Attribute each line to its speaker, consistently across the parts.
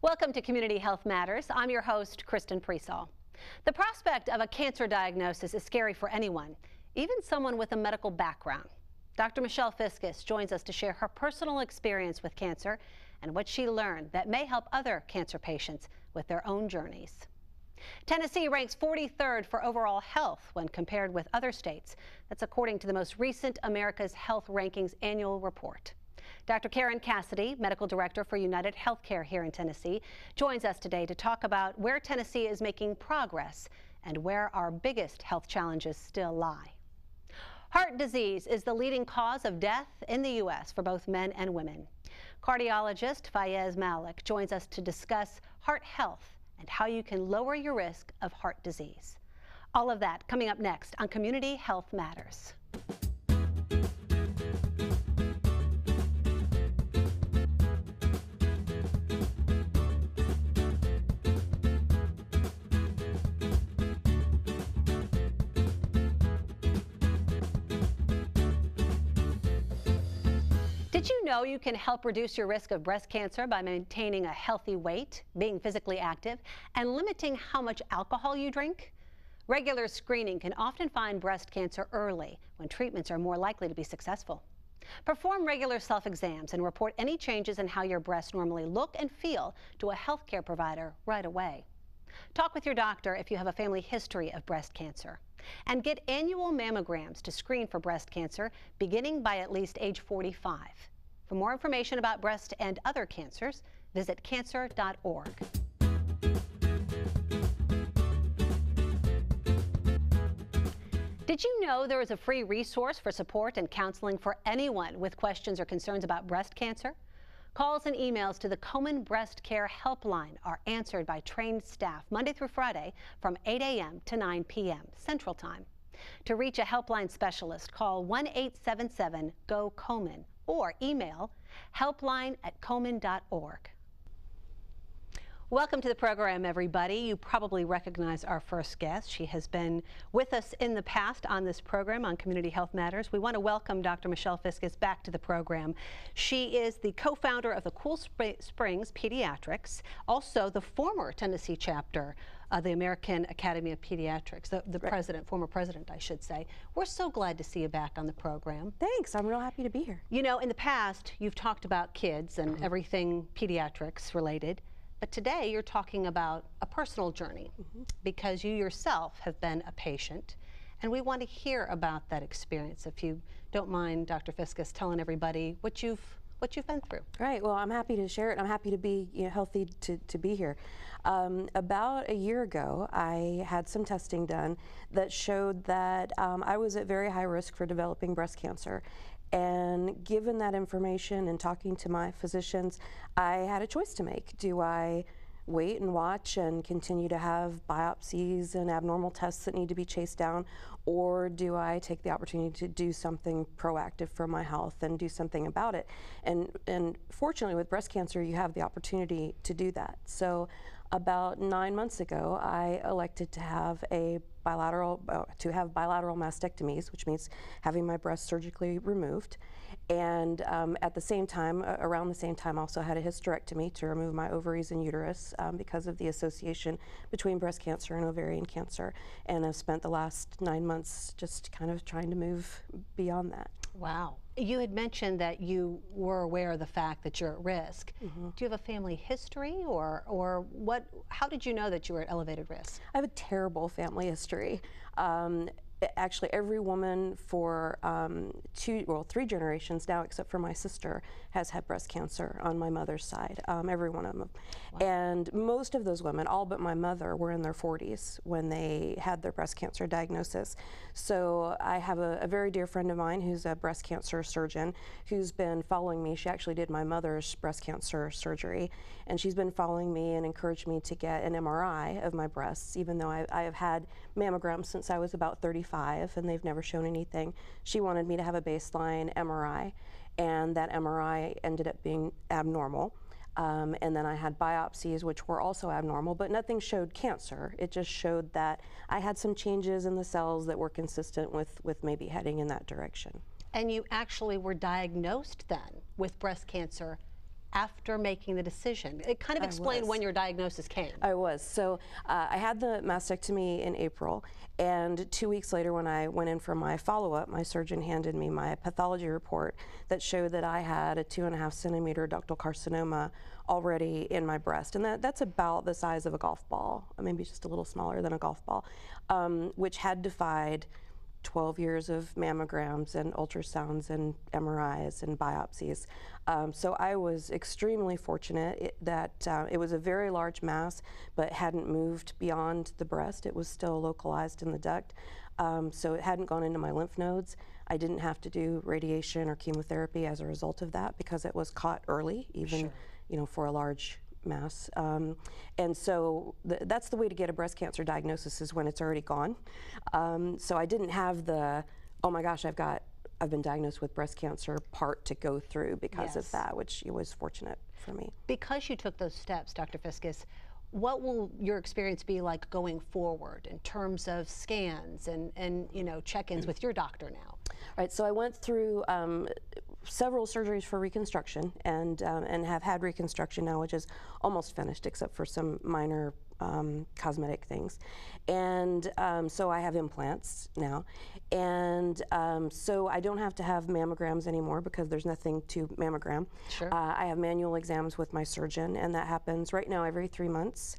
Speaker 1: Welcome to Community Health Matters. I'm your host, Kristen Priesall. The prospect of a cancer diagnosis is scary for anyone, even someone with a medical background. Dr. Michelle Fiscus joins us to share her personal experience with cancer and what she learned that may help other cancer patients with their own journeys. Tennessee ranks 43rd for overall health when compared with other states. That's according to the most recent America's Health Rankings annual report. Dr. Cassidy, Medical Director for UnitedHealthcare here in Tennessee, joins us today to talk about where Tennessee is making progress and where our biggest health challenges still lie. Heart disease is the leading cause of death in the U.S. for both men and women. Cardiologist Fayaz Malik joins us to discuss heart health and how you can lower your risk of heart disease. All of that coming up next on Community Health Matters. Did you know you can help reduce your risk of breast cancer by maintaining a healthy weight, being physically active, and limiting how much alcohol you drink? Regular screening can often find breast cancer early, when treatments are more likely to be successful. Perform regular self-exams and report any changes in how your breasts normally look and feel to a healthcare provider right away. Talk with your doctor if you have a family history of breast cancer. And get annual mammograms to screen for breast cancer beginning by at least age 45. For more information about breast and other cancers, visit cancer.org. Did you know there is a free resource for support and counseling for anyone with questions or concerns about breast cancer? Calls and emails to the Komen Breast Care Helpline are answered by trained staff Monday through Friday from 8 a.m. to 9 p.m. Central Time. To reach a helpline specialist, call 1-877-GO-KOMEN or email helpline@komen.org. Welcome to the program, everybody. You probably recognize our first guest. She has been with us in the past on this program on Community Health Matters. We want to welcome Dr. Michelle Fiscus back to the program. She is the co-founder of the Cool Springs Pediatrics, also the former Tennessee chapter of the American Academy of Pediatrics, the president, former president, I should say. We're so glad to see you back on the program.
Speaker 2: Thanks, I'm real happy to be here.
Speaker 1: You know, in the past, you've talked about kids and everything pediatrics related. But today you're talking about a personal journey because you yourself have been a patient, and we want to hear about that experience. If you don't mind, Dr. Fiscus, telling everybody what you've been through.
Speaker 2: Right. Well, I'm happy to share it. I'm happy to be healthy to be here. About a year ago, I had some testing done that showed that I was at very high risk for developing breast cancer. And given that information and talking to my physicians, I had a choice to make. Do I wait and watch and continue to have biopsies and abnormal tests that need to be chased down, or do I take the opportunity to do something proactive for my health and do something about it? And fortunately with breast cancer, you have the opportunity to do that. So about 9 months ago, I elected to have bilateral mastectomies, which means having my breast surgically removed. And at the same time, around the same time, also had a hysterectomy to remove my ovaries and uterus because of the association between breast cancer and ovarian cancer. And I've spent the last 9 months just kind of trying to move beyond that.
Speaker 1: Wow. You had mentioned that you were aware of the fact that you're at risk. Do you have a family history, or what? How did you know that you were at elevated risk?
Speaker 2: I have a terrible family history. Actually, every woman for 3 generations now, except for my sister, has had breast cancer on my mother's side, every one of them. Wow. And most of those women, all but my mother, were in their 40s when they had their breast cancer diagnosis. So I have a very dear friend of mine who's a breast cancer surgeon who's been following me. She actually did my mother's breast cancer surgery, and she's been following me and encouraged me to get an MRI of my breasts, even though I have had mammograms since I was about 35 and they've never shown anything. She wanted me to have a baseline MRI, and that MRI ended up being abnormal. And then I had biopsies, which were also abnormal, but nothing showed cancer. It just showed that I had some changes in the cells that were consistent with maybe heading in that direction.
Speaker 1: And you actually were diagnosed then with breast cancer after making the decision? It kind of explained when your diagnosis came.
Speaker 2: I was. So I had the mastectomy in April, and 2 weeks later when I went in for my follow-up, my surgeon handed me my pathology report that showed that I had a 2.5 centimeter ductal carcinoma already in my breast, and that's about the size of a golf ball, maybe just a little smaller than a golf ball, which had defied 12 years of mammograms and ultrasounds and MRIs and biopsies. So I was extremely fortunate that it was a very large mass, but hadn't moved beyond the breast. It was still localized in the duct. So it hadn't gone into my lymph nodes. I didn't have to do radiation or chemotherapy as a result of that because it was caught early, even for a large mass. And so that's the way to get a breast cancer diagnosis, is when it's already gone. So I didn't have the, oh my gosh, I've been diagnosed with breast cancer part to go through because of that, which was fortunate for me.
Speaker 1: Because you took those steps, Dr. Fiscus, what will your experience be like going forward in terms of scans and check-ins with your doctor now?
Speaker 2: Right, so I went through several surgeries for reconstruction and have had reconstruction now, which is almost finished except for some minor cosmetic things. And so I have implants now. And so I don't have to have mammograms anymore because there's nothing to mammogram.
Speaker 1: Sure.
Speaker 2: I have manual exams with my surgeon, and that happens right now every 3 months.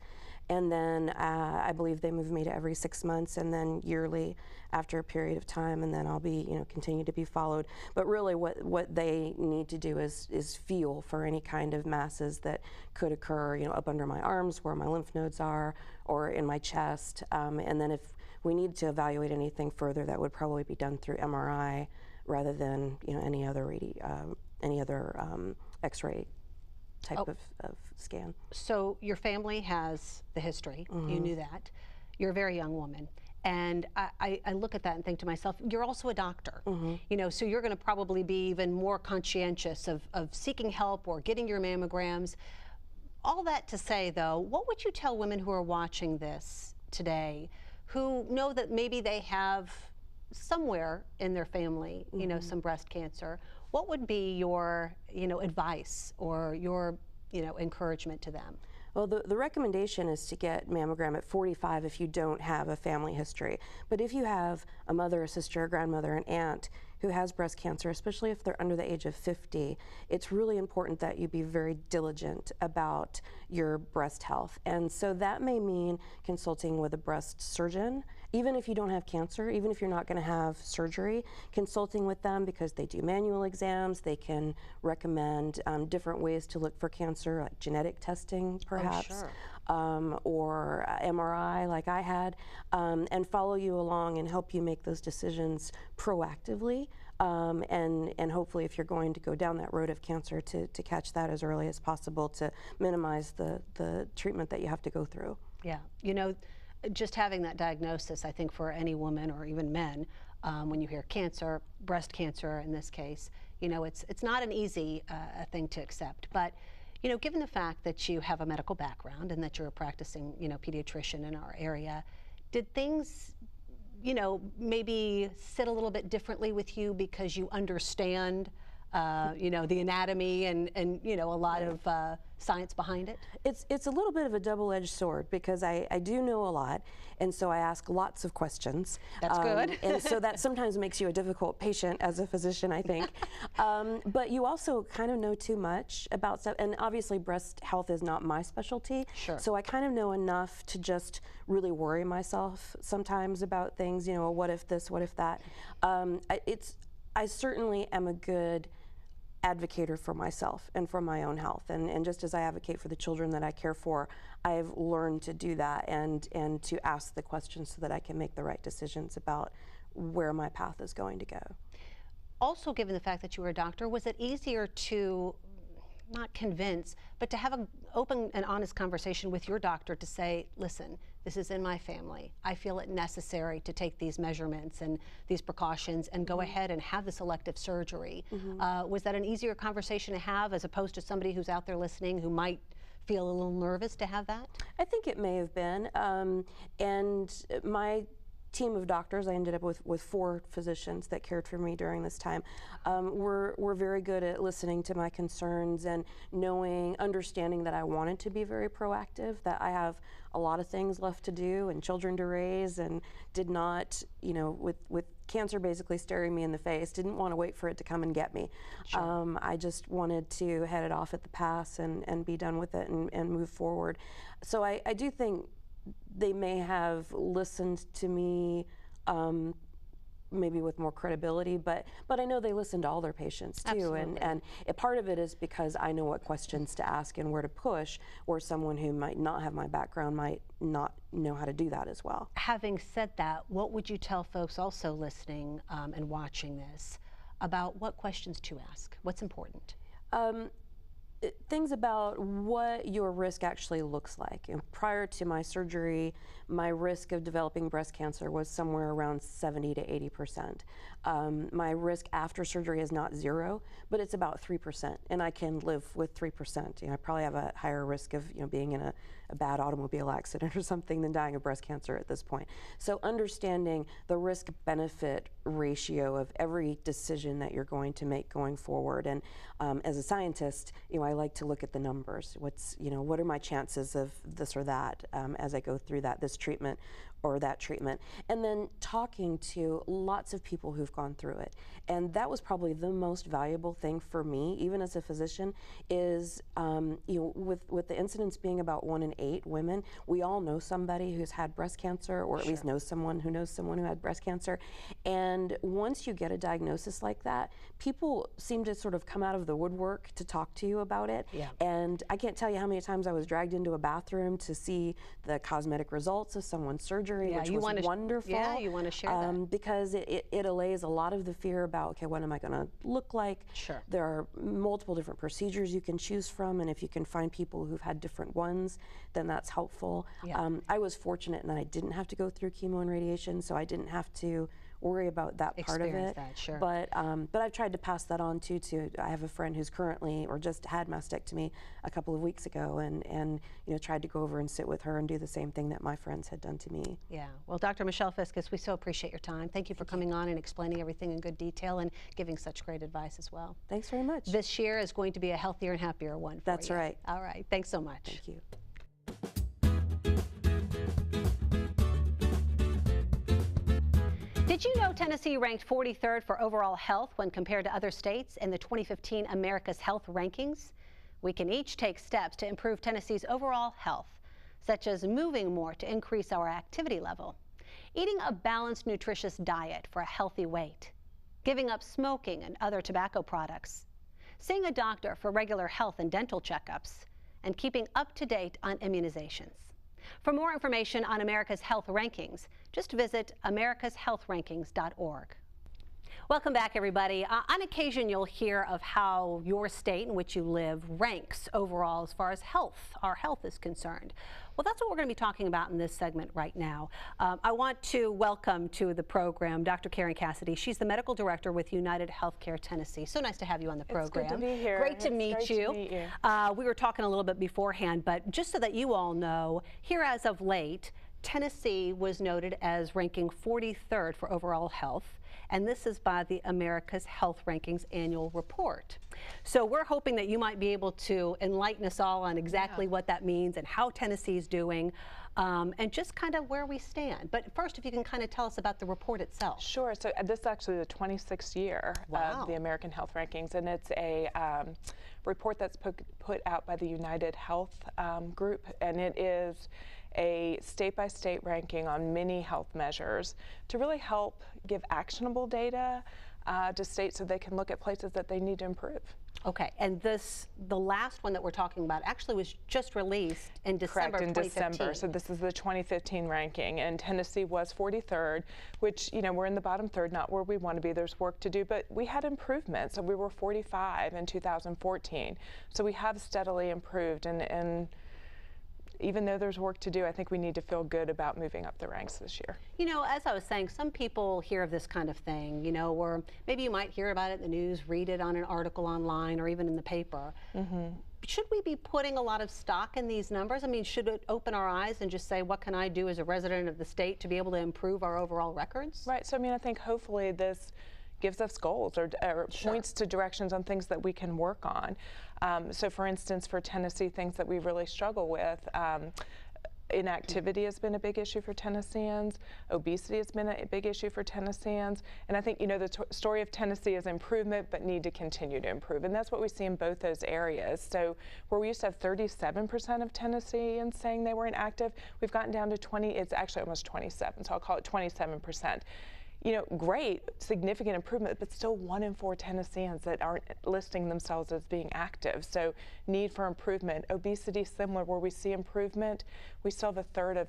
Speaker 2: And then I believe they move me to every 6 months, and then yearly after a period of time, and then I'll be, continue to be followed. But really what they need to do is feel for any kind of masses that could occur, up under my arms where my lymph nodes are, or in my chest. And then if we need to evaluate anything further, that would probably be done through MRI rather than, any other X-ray type of scan.
Speaker 1: So your family has the history. You knew that. You're a very young woman. And I look at that and think to myself, you're also a doctor. So you're going to probably be even more conscientious of seeking help or getting your mammograms. All that to say, though, what would you tell women who are watching this today who know that maybe they have somewhere in their family, some breast cancer? What would be your, advice or your, encouragement to them?
Speaker 2: Well, the recommendation is to get mammogram at 45 if you don't have a family history. But if you have a mother, a sister, a grandmother, an aunt who has breast cancer, especially if they're under the age of 50, it's really important that you be very diligent about your breast health. And so that may mean consulting with a breast surgeon, even if you don't have cancer, even if you're not going to have surgery, consulting with them because they do manual exams. They can recommend different ways to look for cancer, like genetic testing, perhaps, or MRI, like I had, and follow you along and help you make those decisions proactively. And hopefully, if you're going to go down that road of cancer, to catch that as early as possible to minimize the treatment that you have to go through.
Speaker 1: Yeah, just having that diagnosis, I think for any woman or even men, when you hear cancer, breast cancer in this case, it's not an easy thing to accept. But, given the fact that you have a medical background and that you're a practicing, pediatrician in our area, did things, maybe sit a little bit differently with you because you understand the anatomy and a lot of science behind it?
Speaker 2: It's a little bit of a double-edged sword because I do know a lot, and so I ask lots of questions.
Speaker 1: That's good.
Speaker 2: And so that sometimes makes you a difficult patient as a physician, I think. But you also kind of know too much about stuff, and obviously breast health is not my specialty.
Speaker 1: Sure.
Speaker 2: So I kind of know enough to just really worry myself sometimes about things, what if this, what if that. I certainly am a good advocator for myself and for my own health, and just as I advocate for the children that I care for, I've learned to do that and to ask the questions so that I can make the right decisions about where my path is going to go.
Speaker 1: Also, given the fact that you were a doctor, was it easier to not convince, but to have an open and honest conversation with your doctor to say, listen, this is in my family. I feel it necessary to take these measurements and these precautions and go ahead and have this elective surgery. Was that an easier conversation to have as opposed to somebody who's out there listening who might feel a little nervous to have that?
Speaker 2: I think it may have been. And my team of doctors, I ended up with 4 physicians that cared for me during this time, were very good at listening to my concerns and understanding that I wanted to be very proactive, that I have a lot of things left to do and children to raise, and did not, with cancer basically staring me in the face, didn't want to wait for it to come and get me. Sure. I just wanted to head it off at the pass and be done with it and move forward. So I do think they may have listened to me maybe with more credibility, but I know they listen to all their patients too.
Speaker 1: Absolutely.
Speaker 2: And part of it is because I know what questions to ask and where to push, or someone who might not have my background might not know how to do that as well.
Speaker 1: Having said that, what would you tell folks also listening and watching this about what questions to ask? What's important?
Speaker 2: Things about what your risk actually looks like. And prior to my surgery, my risk of developing breast cancer was somewhere around 70 to 80%. My risk after surgery is not 0, but it's about 3%, and I can live with 3%. I probably have a higher risk of being in a bad automobile accident or something than dying of breast cancer at this point. So understanding the risk-benefit ratio of every decision that you're going to make going forward, and as a scientist, I like to look at the numbers. What are my chances of this or that as I go through this treatment or that treatment, and then talking to lots of people who've gone through it. And that was probably the most valuable thing for me, even as a physician, is with the incidence being about 1 in 8 women, we all know somebody who's had breast cancer, or at least knows someone who had breast cancer. And once you get a diagnosis like that, people seem to sort of come out of the woodwork to talk to you about it. Yeah. And I can't tell you how many times I was dragged into a bathroom to see the cosmetic results of someone's surgery, which was wonderful.
Speaker 1: Yeah, you want to share that.
Speaker 2: Because it allays a lot of the fear about, okay, what am I going to look like?
Speaker 1: Sure.
Speaker 2: There are multiple different procedures you can choose from, and if you can find people who've had different ones, then that's helpful. Yeah. I was fortunate in that I didn't have to go through chemo and radiation, so I didn't have to worry about that part of it.
Speaker 1: That, sure.
Speaker 2: But I've tried to pass that on too. I have a friend who's currently, or just had mastectomy a couple of weeks ago, and tried to go over and sit with her and do the same thing that my friends had done to me.
Speaker 1: Yeah. Well, Dr. Michelle Fiscus, we so appreciate your time. Thank you for coming on and explaining everything in good detail and giving such great advice as well.
Speaker 2: Thanks very much.
Speaker 1: This year is going to be a healthier and happier one for
Speaker 2: That's
Speaker 1: you.
Speaker 2: right.
Speaker 1: All right. Thanks so much.
Speaker 2: Thank you.
Speaker 1: Did you know Tennessee ranked 43rd for overall health when compared to other states in the 2015 America's Health Rankings? We can each take steps to improve Tennessee's overall health, such as moving more to increase our activity level, eating a balanced, nutritious diet for a healthy weight, giving up smoking and other tobacco products, seeing a doctor for regular health and dental checkups, and keeping up to date on immunizations. For more information on America's Health Rankings, just visit americashealthrankings.org. Welcome back, everybody. On occasion, you'll hear of how your state in which you live ranks overall as far as our health is concerned. Well, that's what we're going to be talking about in this segment right now. I want to welcome to the program Dr. Cassidy. She's the medical director with UnitedHealthcare Tennessee. So nice to have you on the program.
Speaker 3: It's good to be here.
Speaker 1: Great to meet you. We were talking a little bit beforehand, but just so that you all know, here as of late, Tennessee was noted as ranking 43rd for overall health, and this is by the America's Health Rankings annual report. So we're hoping that you might be able to enlighten us all on exactly what that means and how Tennessee's doing, and just kind of where we stand. But first, if you can kind of tell us about the report itself.
Speaker 3: Sure. So this is actually the 26th year of the American Health Rankings, and it's a report that's put out by the United Health group, and it is a state-by-state ranking on many health measures to really help give actionable data to states so they can look at places that they need to improve.
Speaker 1: Okay, and the last one that we're talking about actually was just released in December.
Speaker 3: Correct, in
Speaker 1: 2015.
Speaker 3: December. So this is the 2015 ranking, and Tennessee was 43rd, which, we're in the bottom third, not where we want to be. There's work to do, but we had improvement. So we were 45 in 2014. So we have steadily improved, and even though there's work to do, I think we need to feel good about moving up the ranks this year.
Speaker 1: As I was saying, some people hear of this kind of thing, or maybe you might hear about it in the news, read it on an article online, or even in the paper. should we be putting a lot of stock in these numbers? I mean, should it open our eyes and just say, what can I do as a resident of the state to be able to improve our overall records?
Speaker 3: Right. So, I mean, I think hopefully this gives us goals or points to directions on things that we can work on. So, for instance, for Tennessee, things that we really struggle with, inactivity has been a big issue for Tennesseans. Obesity has been a big issue for Tennesseans. And I think, you know, the story of Tennessee is improvement, but need to continue to improve. And that's what we see in both those areas. So where we used to have 37% of Tennesseans saying they were inactive, we've gotten down to 20, it's actually almost 27, so I'll call it 27%. You know, great, significant improvement, but still 1 in 4 Tennesseans that aren't listing themselves as being active. So need for improvement. Obesity, similar, where we see improvement, we still have a third of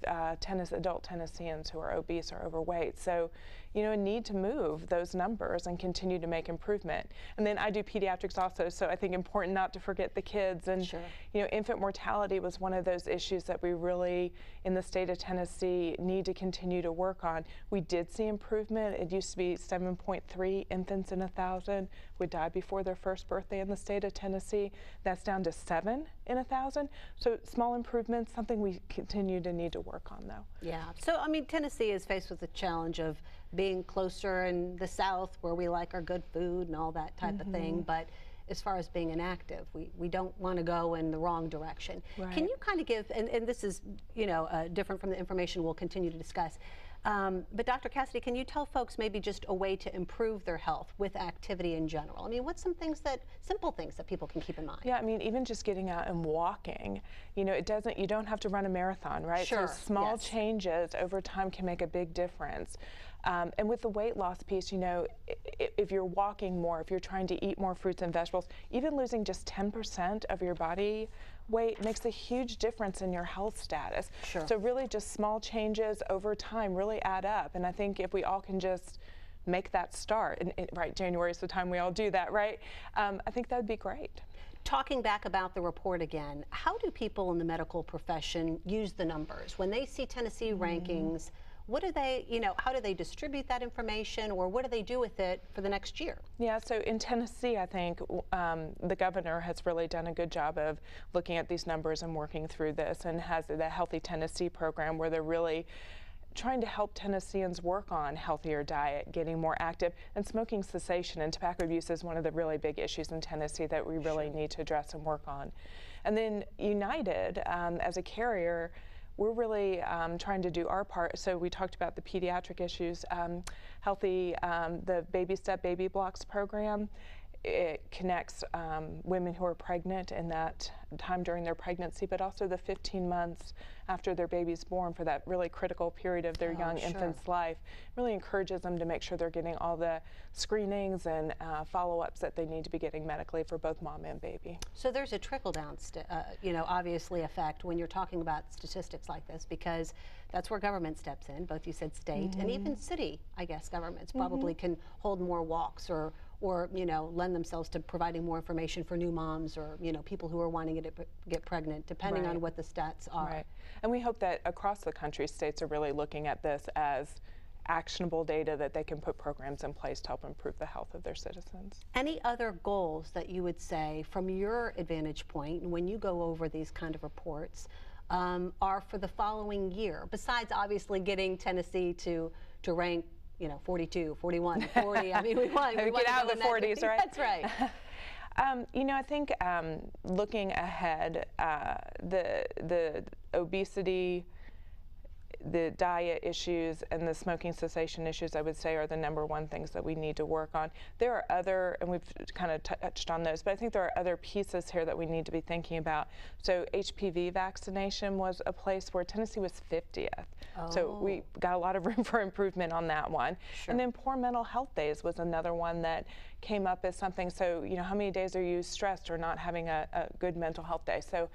Speaker 3: adult Tennesseans who are obese or overweight. So, you know, a need to move those numbers and continue to make improvement. And then I do pediatrics also, so I think important not to forget the kids. And, you know, infant mortality was one of those issues that we really, in the state of Tennessee, need to continue to work on. We did see improvement. It used to be 7.3 infants in 1,000 would die before their first birthday in the state of Tennessee. That's down to 7 in 1,000. So small improvements, something we continue to need to work on, though.
Speaker 1: Yeah. So, I mean, Tennessee is faced with the challenge of being closer in the South where we like our good food and all that type of thing. But as far as being inactive, we don't want to go in the wrong direction.
Speaker 3: Right.
Speaker 1: Can you kind of give, and this is, you know, different from the information we'll continue to discuss, but Dr. Cassidy, can you tell folks maybe just a way to improve their health with activity in general? I mean, what's some things simple things that people can keep in mind?
Speaker 3: Yeah, I mean, even just getting out and walking, you know, you don't have to run a marathon, right?
Speaker 1: Sure.
Speaker 3: So small changes over time can make a big difference. And with the weight loss piece, you know, if you're walking more, if you're trying to eat more fruits and vegetables, even losing just 10% of your body weight makes a huge difference in your health status.
Speaker 1: Sure.
Speaker 3: So really just small changes over time really add up. And I think if we all can just make that start, and right, January is the time we all do that, right? I think that would be great.
Speaker 1: Talking back about the report again, how do people in the medical profession use the numbers? When they see Tennessee rankings, what do they, you know, how do they distribute that information, or what do they do with it for the next year? Yeah, so in Tennessee, I think the governor has really done a good job of looking at these numbers and working through this, and has the Healthy Tennessee program where they're really trying to help Tennesseans work on healthier diet, getting more active, and smoking cessation and tobacco abuse is one of the really big issues in Tennessee that we really need to address and work on. And then United, as a carrier, we're really trying to do our part. So we talked about the pediatric issues, the Baby Step Baby Blocks program. It connects women who are pregnant in that time during their pregnancy, but also the 15 months after their baby's born, for that really critical period of their young infant's life. Really encourages them to make sure they're getting all the screenings and follow-ups that they need to be getting medically for both mom and baby. So there's a trickle-down, you know, obviously effect when you're talking about statistics like this, because that's where government steps in. Both you said state and even city, I guess, governments probably can hold more walks or you know, lend themselves to providing more information for new moms, or, you know, people who are wanting to get pregnant, depending on what the stats are. Right. And we hope that across the country, states are really looking at this as actionable data that they can put programs in place to help improve the health of their citizens. Any other goals that you would say, from your advantage point, when you go over these kind of reports, are for the following year, besides obviously getting Tennessee to rank, you know, 42, 41, 40. I mean, we want to get out of the 40s, right? That's right. You know, I think looking ahead, the obesity, the diet issues, and the smoking cessation issues, I would say, are the #1 things that we need to work on. There are other, and we've kind of touched on those, but I think there are other pieces here that we need to be thinking about. So HPV vaccination was a place where Tennessee was 50th. So we got a lot of room for improvement on that one. And then poor mental health days was another one that came up as something. So, you know, how many days are you stressed or not having a good mental health day? So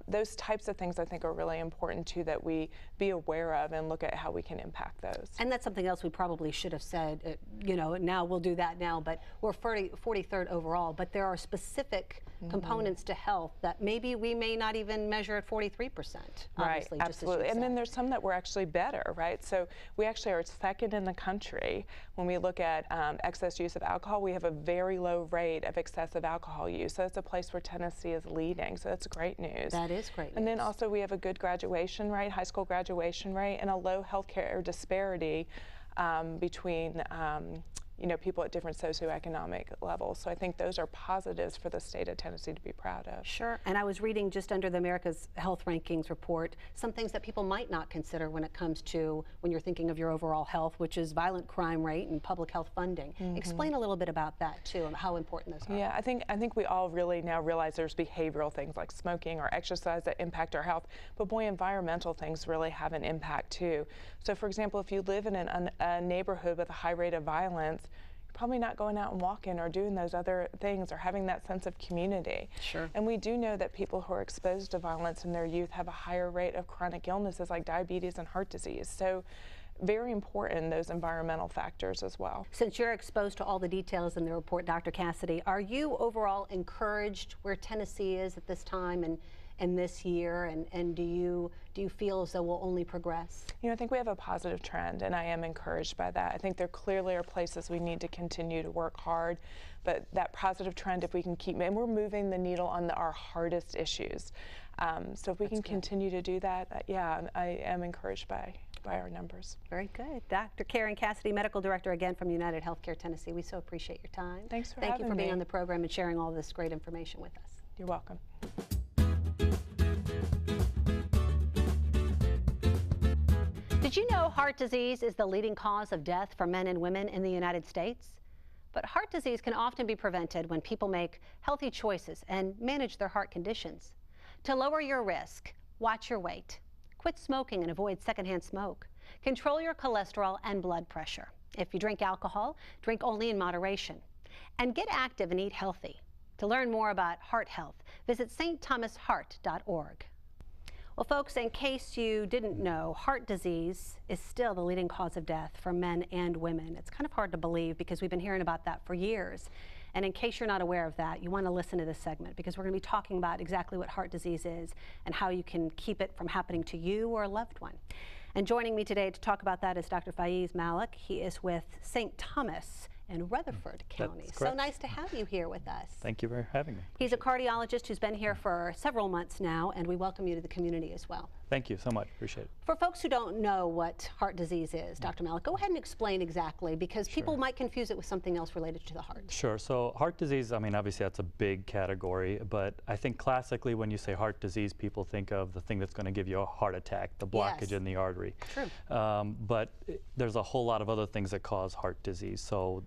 Speaker 1: those types of things I think are really important too, that we be aware of and look at how we can impact those. And that's something else we probably should have said, you know, now we'll do that now, but we're 43rd overall, but there are specific components to health that maybe we may not even measure at 43%. Right, absolutely. And then there's some that we're actually better, right? So we actually are 2nd in the country when we look at excess use of alcohol.
Speaker 3: overall, we have a very low rate of excessive alcohol use. So it's a place where Tennessee is leading. So that's great news.
Speaker 1: That is great news.
Speaker 3: And then also we have a good graduation rate, high school graduation rate, and a low healthcare disparity between people at different socioeconomic levels. So I think those are positives for the state of Tennessee to be proud of.
Speaker 1: Sure. And I was reading just under the America's Health Rankings report some things that people might not consider when it comes to when you're thinking of your overall health, which is violent crime rate and public health funding. Explain a little bit about that too, and how important those are.
Speaker 3: Yeah, I think we all really now realize there's behavioral things like smoking or exercise that impact our health, but boy, environmental things really have an impact too. So for example, if you live in a neighborhood with a high rate of violence, you're probably not going out and walking or doing those other things or having that sense of community.
Speaker 1: Sure.
Speaker 3: And we do know that people who are exposed to violence in their youth have a higher rate of chronic illnesses like diabetes and heart disease. So very important, those environmental factors as well.
Speaker 1: Since you're exposed to all the details in the report, Dr. Cassidy, are you overall encouraged where Tennessee is at this time and this year, and do you feel as though we'll only progress?
Speaker 3: I think we have a positive trend, and I am encouraged by that. I think there clearly are places we need to continue to work hard, but that positive trend, if we can keep, and we're moving the needle on our hardest issues. So if we can continue to do that, yeah, I am encouraged by our numbers.
Speaker 1: Very good. Dr. Karen Cassidy, Medical Director again from UnitedHealthcare Tennessee. We so appreciate your time.
Speaker 3: Thanks for having me.
Speaker 1: Thank you for being on the program and sharing all this great information with us.
Speaker 3: You're welcome.
Speaker 1: Did you know heart disease is the leading cause of death for men and women in the United States? But heart disease can often be prevented when people make healthy choices and manage their heart conditions. To lower your risk, watch your weight. Quit smoking and avoid secondhand smoke. Control your cholesterol and blood pressure. If you drink alcohol, drink only in moderation. And get active and eat healthy. To learn more about heart health, visit stthomasheart.org. Well, folks, in case you didn't know, heart disease is still the leading cause of death for men and women. It's kind of hard to believe because we've been hearing about that for years. And in case you're not aware of that, you want to listen to this segment because we're going to be talking about exactly what heart disease is and how you can keep it from happening to you or a loved one. And joining me today to talk about that is Dr. Fayaz Malik. He is with St. Thomas in Rutherford County. So nice to have you here with us.
Speaker 4: Thank you for having me.
Speaker 1: He's a cardiologist who's been here for several months now, and we welcome you to the community as well.
Speaker 4: Thank you so much. Appreciate it.
Speaker 1: For folks who don't know what heart disease is, Dr. Malik, go ahead and explain exactly, because people might confuse it with something else related to the heart.
Speaker 4: Sure. So heart disease, I mean, obviously that's a big category, but I think classically when you say heart disease, people think of the thing that's going to give you a heart attack, the blockage in the artery.
Speaker 1: True.
Speaker 4: But there's a whole lot of other things that cause heart disease. So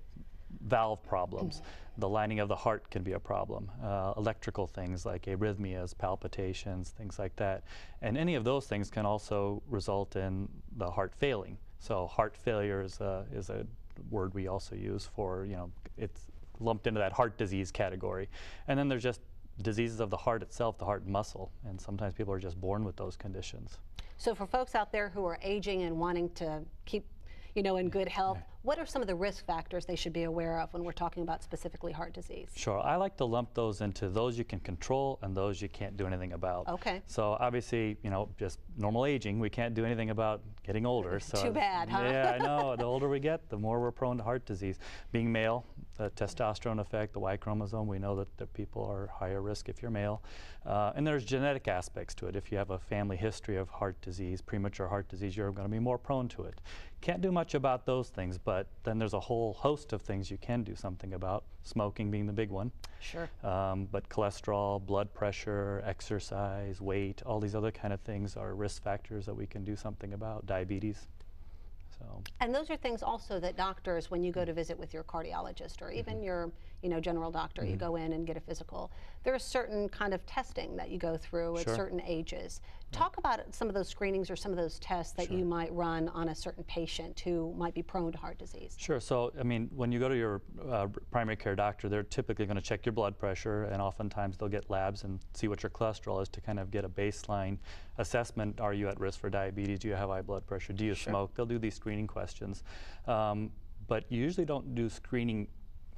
Speaker 4: valve problems. The lining of the heart can be a problem. Electrical things like arrhythmias, palpitations, things like that. And any of those things can also result in the heart failing. So heart failure is a word we also use for, it's lumped into that heart disease category. And then there's just diseases of the heart itself, the heart muscle. And sometimes people are just born with those conditions.
Speaker 1: So for folks out there who are aging and wanting to keep in good health, what are some of the risk factors they should be aware of when we're talking about specifically heart disease?
Speaker 4: Sure. I like to lump those into those you can control and those you can't do anything about.
Speaker 1: Okay.
Speaker 4: So obviously, just normal aging, we can't do anything about getting older. So
Speaker 1: too bad, huh?
Speaker 4: Yeah, I know. The older we get, the more we're prone to heart disease. Being male, the testosterone effect, the Y chromosome, we know that people are higher risk if you're male. And there's genetic aspects to it. If you have a family history of heart disease, premature heart disease, you're going to be more prone to it. Can't do much about those things, but then there's a whole host of things you can do something about, smoking being the big one.
Speaker 1: Sure.
Speaker 4: But cholesterol, blood pressure, exercise, weight, all these other kind of things are risk factors that we can do something about, diabetes.
Speaker 1: And those are things also that doctors, when you go to visit with your cardiologist or even your general doctor, you go in and get a physical, there's certain kind of testing that you go through at certain ages. Talk about some of those screenings or some of those tests that you might run on a certain patient who might be prone to heart disease.
Speaker 4: Sure. So, I mean, when you go to your primary care doctor, they're typically going to check your blood pressure, and oftentimes they'll get labs and see what your cholesterol is to kind of get a baseline assessment. Are you at risk for diabetes? Do you have high blood pressure? Do you smoke? They'll do these screening questions. But you usually don't do screening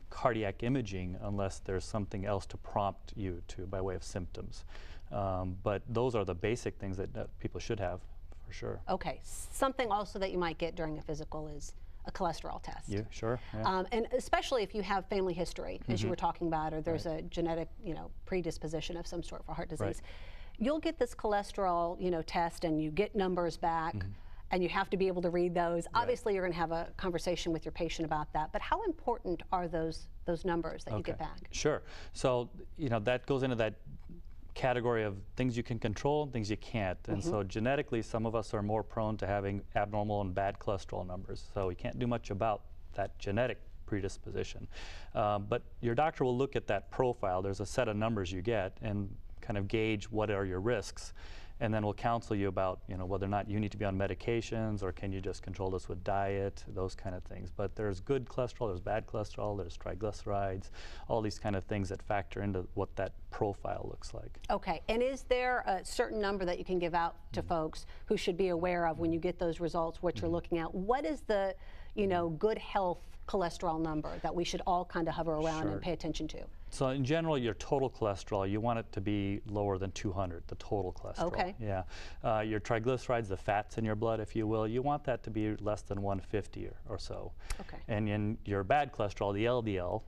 Speaker 4: cardiac imaging unless there's something else to prompt you to by way of symptoms. But those are the basic things that people should have, for sure.
Speaker 1: Okay. Something also that you might get during a physical is a cholesterol test.
Speaker 4: Sure. Yeah.
Speaker 1: And especially if you have family history, as you were talking about, or there's a genetic, predisposition of some sort for heart disease.
Speaker 4: Right.
Speaker 1: You'll get this cholesterol, test, and you get numbers back, and you have to be able to read those. Obviously, you're going to have a conversation with your patient about that. But how important are those numbers that you get back?
Speaker 4: Sure. So, that goes into that category of things you can control and things you can't. And so genetically, some of us are more prone to having abnormal and bad cholesterol numbers. So we can't do much about that genetic predisposition. But your doctor will look at that profile. There's a set of numbers you get and kind of gauge what are your risks. And then we'll counsel you about, whether or not you need to be on medications or can you just control this with diet, those kind of things. But there's good cholesterol, there's bad cholesterol, there's triglycerides, all these kind of things that factor into what that profile looks like.
Speaker 1: Okay, and is there a certain number that you can give out to folks who should be aware of when you get those results, what you're looking at? What is the, good health cholesterol number that we should all kind of hover around and pay attention to?
Speaker 4: So in general, your total cholesterol, you want it to be lower than 200, the total cholesterol.
Speaker 1: Okay.
Speaker 4: Yeah. Your triglycerides, the fats in your blood, if you will, you want that to be less than 150 or so. Okay. And in your bad cholesterol, the LDL,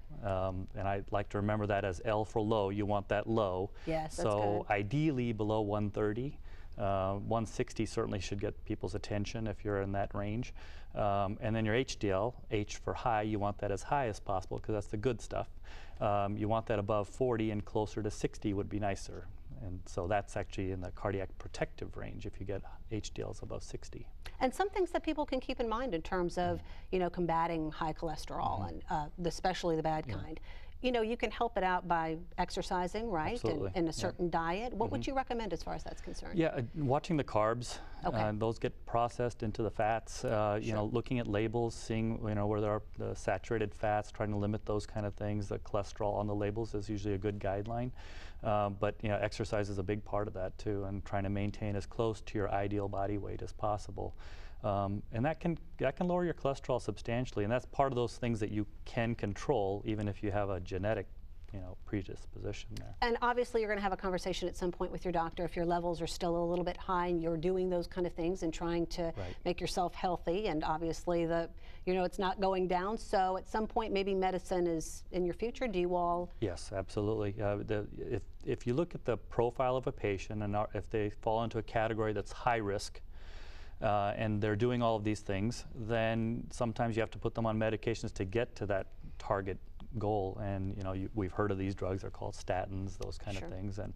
Speaker 4: and I like to remember that as L for low, you want that low.
Speaker 1: Yes, that's
Speaker 4: so
Speaker 1: good.
Speaker 4: Ideally below 130. 160 certainly should get people's attention if you're in that range. And then your HDL, H for high, you want that as high as possible because that's the good stuff. You want that above 40 and closer to 60 would be nicer. And so that's actually in the cardiac protective range if you get HDLs above 60.
Speaker 1: And some things that people can keep in mind in terms of, combating high cholesterol and especially the bad kind. You can help it out by exercising, right?
Speaker 4: Absolutely.
Speaker 1: And a certain diet. What would you recommend as far as that's concerned?
Speaker 4: Yeah, watching the carbs.
Speaker 1: Okay.
Speaker 4: Those get processed into the fats. Looking at labels, seeing where there are the saturated fats, trying to limit those kind of things. The cholesterol on the labels is usually a good guideline. But exercise is a big part of that too, and trying to maintain as close to your ideal body weight as possible. And that can lower your cholesterol substantially, and that's part of those things that you can control even if you have a genetic predisposition there.
Speaker 1: And obviously you're going to have a conversation at some point with your doctor if your levels are still a little bit high and you're doing those kind of things and trying to make yourself healthy, and obviously it's not going down, so at some point maybe medicine is in your future. Do you all?
Speaker 4: Yes, absolutely. If you look at the profile of a patient and if they fall into a category that's high risk, and they're doing all of these things, then sometimes you have to put them on medications to get to that target goal. And we've heard of these drugs, they're called statins, those kind of things. And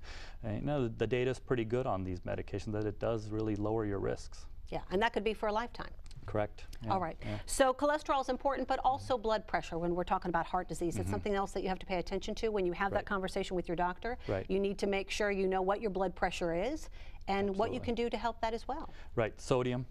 Speaker 4: the data is pretty good on these medications that it does really lower your risks.
Speaker 1: Yeah, and that could be for a lifetime.
Speaker 4: Correct. Yeah,
Speaker 1: all right.
Speaker 4: Yeah.
Speaker 1: So cholesterol is important, but also blood pressure when we're talking about heart disease. It's something else that you have to pay attention to when you have that conversation with your doctor.
Speaker 4: Right.
Speaker 1: You need to make sure you know what your blood pressure is and what you can do to help that as well.
Speaker 4: Right. Sodium,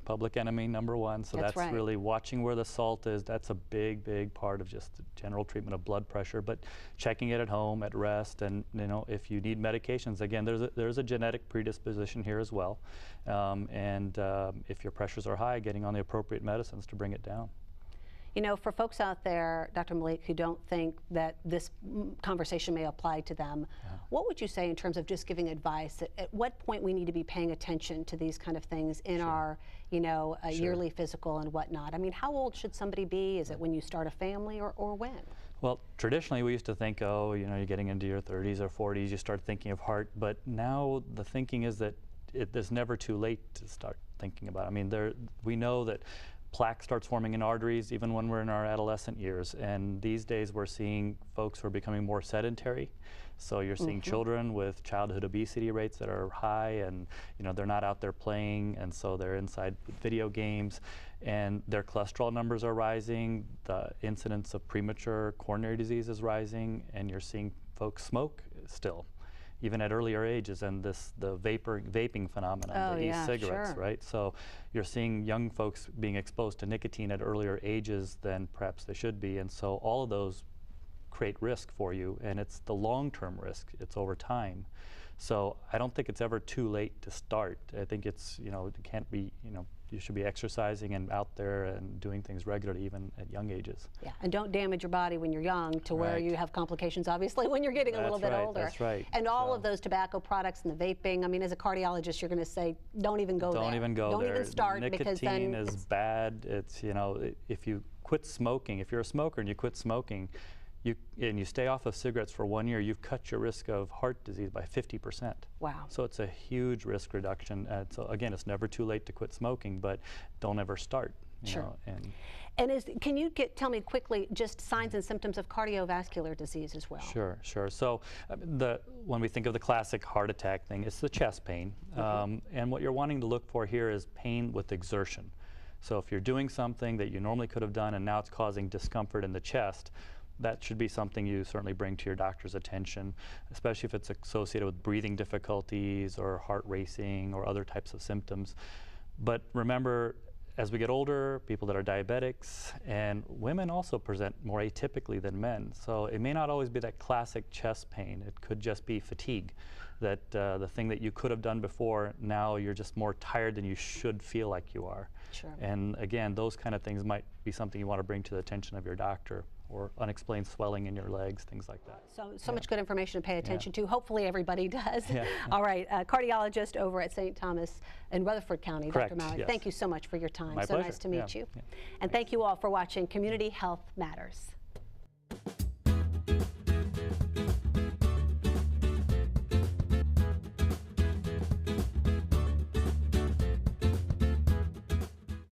Speaker 4: public enemy #1. So that's
Speaker 1: right.
Speaker 4: really watching where the salt is. That's a big, big part of just the general treatment of blood pressure. But checking it at home, at rest, and if you need medications, again, there's a genetic predisposition here as well. If your pressures are high, getting on the appropriate medicines to bring it down.
Speaker 1: For folks out there, Dr. Malik, who don't think that this conversation may apply to them, what would you say in terms of just giving advice? At what point we need to be paying attention to these kind of things in our, yearly physical and whatnot? I mean, how old should somebody be? Is it when you start a family or when?
Speaker 4: Well, traditionally we used to think, you're getting into your 30s or 40s, you start thinking of heart. But now the thinking is that it's never too late to start thinking about it. I mean, we know that plaque starts forming in arteries even when we're in our adolescent years, and these days we're seeing folks who are becoming more sedentary. So you're seeing children with childhood obesity rates that are high, and they're not out there playing, and so they're inside video games, and their cholesterol numbers are rising. The incidence of premature coronary disease is rising, and you're seeing folks smoke still, even at earlier ages, and the vaping phenomenon, the e-cigarettes, right? So you're seeing young folks being exposed to nicotine at earlier ages than perhaps they should be, and so all of those create risk for you, and it's the long-term risk. It's over time. So I don't think it's ever too late to start. I think it's, you know, it can't be, you know, you should be exercising and out there and doing things regularly, even at young ages.
Speaker 1: Yeah, and don't damage your body when you're young to where
Speaker 4: Right.
Speaker 1: you have complications, obviously, when you're getting a little bit older.
Speaker 4: That's right.
Speaker 1: And all of those tobacco products and the vaping, I mean, as a cardiologist, you're going to say, don't even go there.
Speaker 4: Don't even go there.
Speaker 1: Don't even start, because then
Speaker 4: nicotine is bad. It's, you know, if you quit smoking, if you're a smoker and you quit smoking, and you stay off of cigarettes for 1 year, you've cut your risk of heart disease by 50%.
Speaker 1: Wow.
Speaker 4: So it's a huge risk reduction. So again, it's never too late to quit smoking, but don't ever start. You know,
Speaker 1: and can you tell me quickly just signs and symptoms of cardiovascular disease as well?
Speaker 4: Sure, sure. So when we think of the classic heart attack thing, it's the chest pain. And what you're wanting to look for here is pain with exertion. So if you're doing something that you normally could have done and now it's causing discomfort in the chest, that should be something you certainly bring to your doctor's attention, especially if it's associated with breathing difficulties or heart racing or other types of symptoms. But remember, as we get older, people that are diabetics and women also present more atypically than men. So it may not always be that classic chest pain. It could just be fatigue, that the thing that you could have done before, now you're just more tired than you should feel like you are.
Speaker 1: Sure.
Speaker 4: And again, those kind of things might be something you want to bring to the attention of your doctor, or unexplained swelling in your legs, things like that.
Speaker 1: So much good information to pay attention to. Hopefully everybody does. All right, cardiologist over at St. Thomas in Rutherford County,
Speaker 4: Correct,
Speaker 1: Dr. Malik,
Speaker 4: yes.
Speaker 1: thank you so much for your time.
Speaker 4: My
Speaker 1: so
Speaker 4: pleasure.
Speaker 1: nice to meet you. And thank you all for watching Community Health Matters.